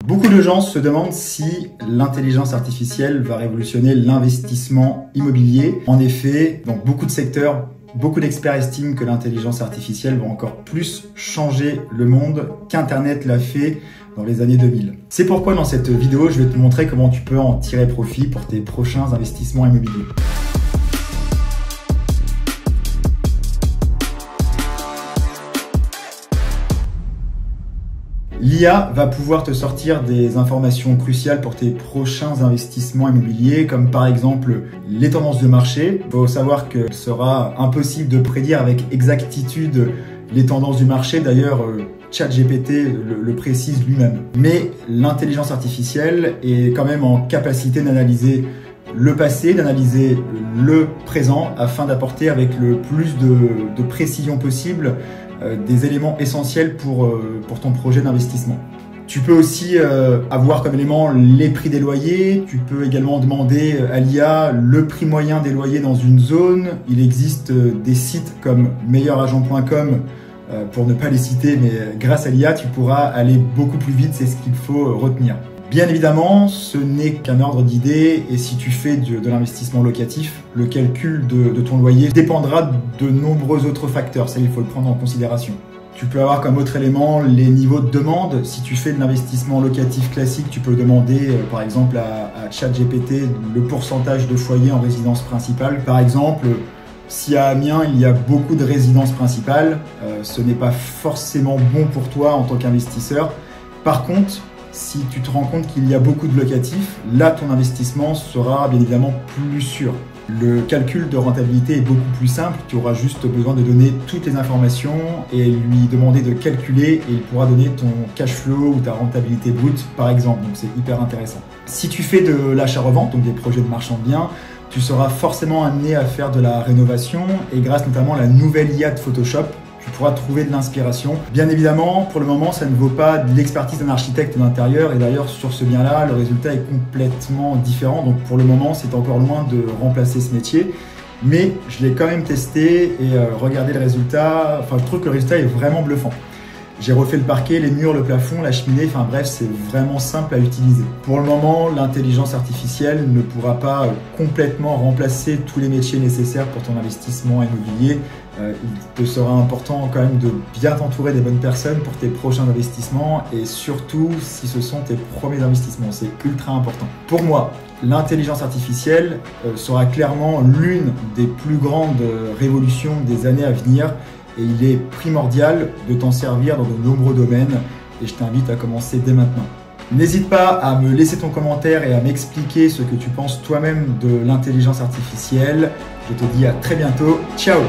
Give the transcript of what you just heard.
Beaucoup de gens se demandent si l'intelligence artificielle va révolutionner l'investissement immobilier. En effet, dans beaucoup de secteurs, beaucoup d'experts estiment que l'intelligence artificielle va encore plus changer le monde qu'Internet l'a fait dans les années 2000. C'est pourquoi dans cette vidéo, je vais te montrer comment tu peux en tirer profit pour tes prochains investissements immobiliers. L'IA va pouvoir te sortir des informations cruciales pour tes prochains investissements immobiliers, comme par exemple les tendances de marché. Il faut savoir qu'il sera impossible de prédire avec exactitude les tendances du marché. D'ailleurs, ChatGPT le précise lui-même. Mais l'intelligence artificielle est quand même en capacité d'analyser le passé, d'analyser le présent, afin d'apporter avec le plus de précision possible des éléments essentiels pour ton projet d'investissement. Tu peux aussi avoir comme élément les prix des loyers. Tu peux également demander à l'IA le prix moyen des loyers dans une zone. Il existe des sites comme meilleuragent.com pour ne pas les citer, mais grâce à l'IA, tu pourras aller beaucoup plus vite, c'est ce qu'il faut retenir. Bien évidemment, ce n'est qu'un ordre d'idée, et si tu fais de l'investissement locatif, le calcul de ton loyer dépendra de nombreux autres facteurs. Ça, il faut le prendre en considération. Tu peux avoir comme autre élément les niveaux de demande. Si tu fais de l'investissement locatif classique, tu peux demander par exemple à ChatGPT le pourcentage de foyers en résidence principale. Par exemple, si à Amiens, il y a beaucoup de résidences principales, ce n'est pas forcément bon pour toi en tant qu'investisseur. Par contre, si tu te rends compte qu'il y a beaucoup de locatifs, là, ton investissement sera bien évidemment plus sûr. Le calcul de rentabilité est beaucoup plus simple. Tu auras juste besoin de donner toutes les informations et lui demander de calculer, et il pourra donner ton cash flow ou ta rentabilité brute, par exemple. Donc, c'est hyper intéressant. Si tu fais de l'achat-revente, donc des projets de marchand de biens, tu seras forcément amené à faire de la rénovation, et grâce notamment à la nouvelle IA de Photoshop, tu pourras trouver de l'inspiration. Bien évidemment, pour le moment, ça ne vaut pas de l'expertise d'un architecte d'intérieur, et d'ailleurs sur ce bien-là, le résultat est complètement différent. Donc pour le moment, c'est encore loin de remplacer ce métier, mais je l'ai quand même testé et regardé le résultat. Enfin, je trouve que le résultat est vraiment bluffant. J'ai refait le parquet, les murs, le plafond, la cheminée, enfin bref, c'est vraiment simple à utiliser. Pour le moment, l'intelligence artificielle ne pourra pas complètement remplacer tous les métiers nécessaires pour ton investissement immobilier. Il te sera important quand même de bien t'entourer des bonnes personnes pour tes prochains investissements, et surtout si ce sont tes premiers investissements, c'est ultra important. Pour moi, l'intelligence artificielle sera clairement l'une des plus grandes révolutions des années à venir, et il est primordial de t'en servir dans de nombreux domaines, et je t'invite à commencer dès maintenant. N'hésite pas à me laisser ton commentaire et à m'expliquer ce que tu penses toi-même de l'intelligence artificielle. Je te dis à très bientôt. Ciao!